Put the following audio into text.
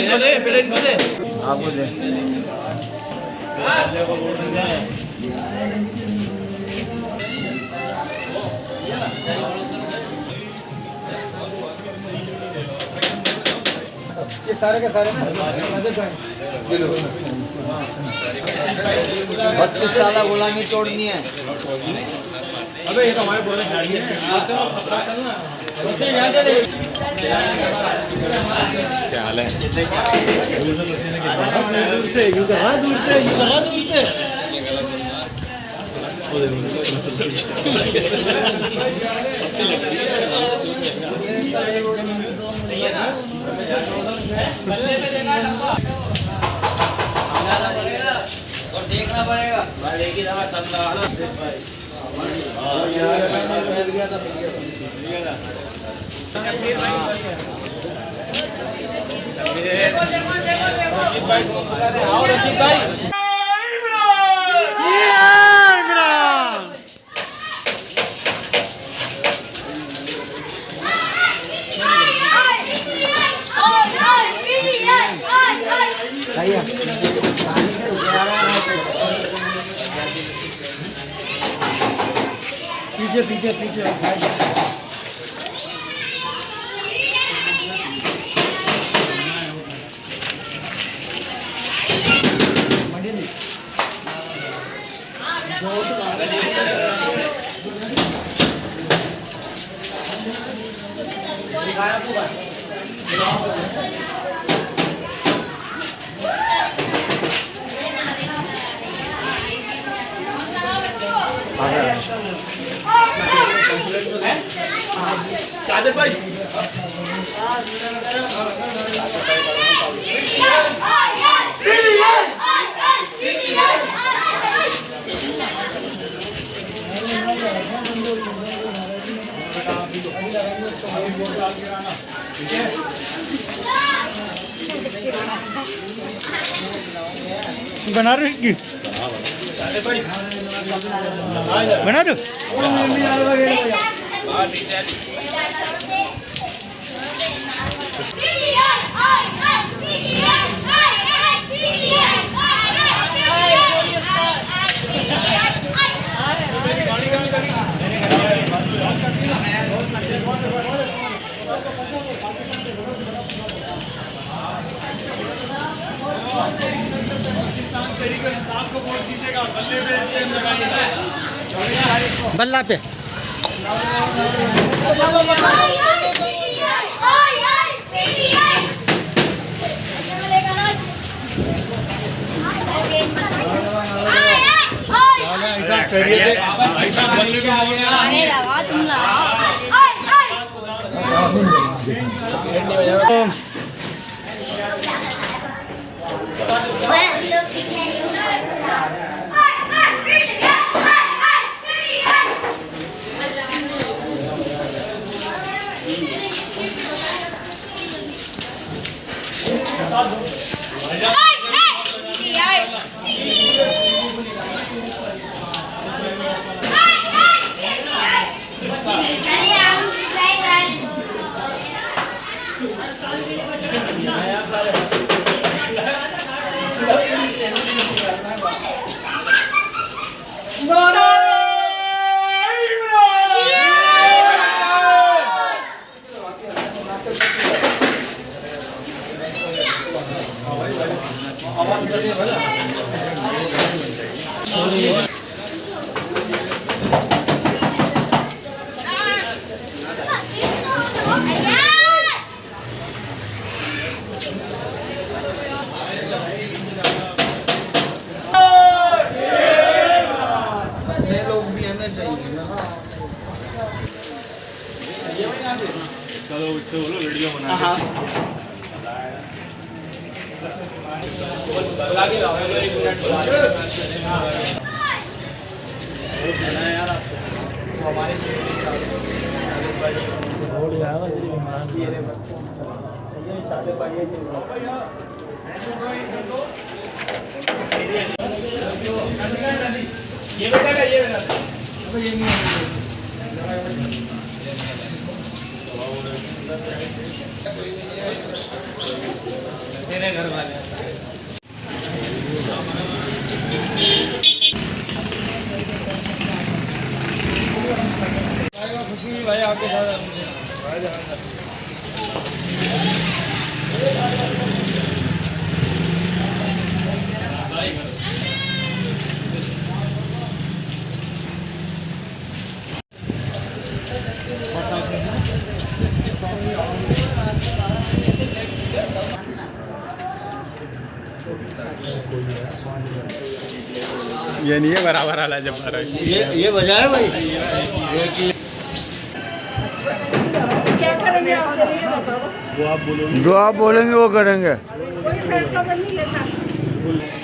पहले इनको दे आपको दे ये सारे के सारे 32 साल गुलामी तोड़नी है। अबे ये तो हमारे बोले गाड़ी है क्या हाल है दूर से यूं कर रहा दूर से और देखना पड़ेगा भाई एक ही दफा तब लगाना मिल गया था रशीद भाई पीछे पीछे पीछे चादर भाई बना रहे की बना दो बल्ला पे मेरे घर वाले भाई आपके साथ ये नहीं है बराबर वाला जब ये बजा है भाई जो आप बोलेंगे वो करेंगे। कोई फैसला नहीं लेता।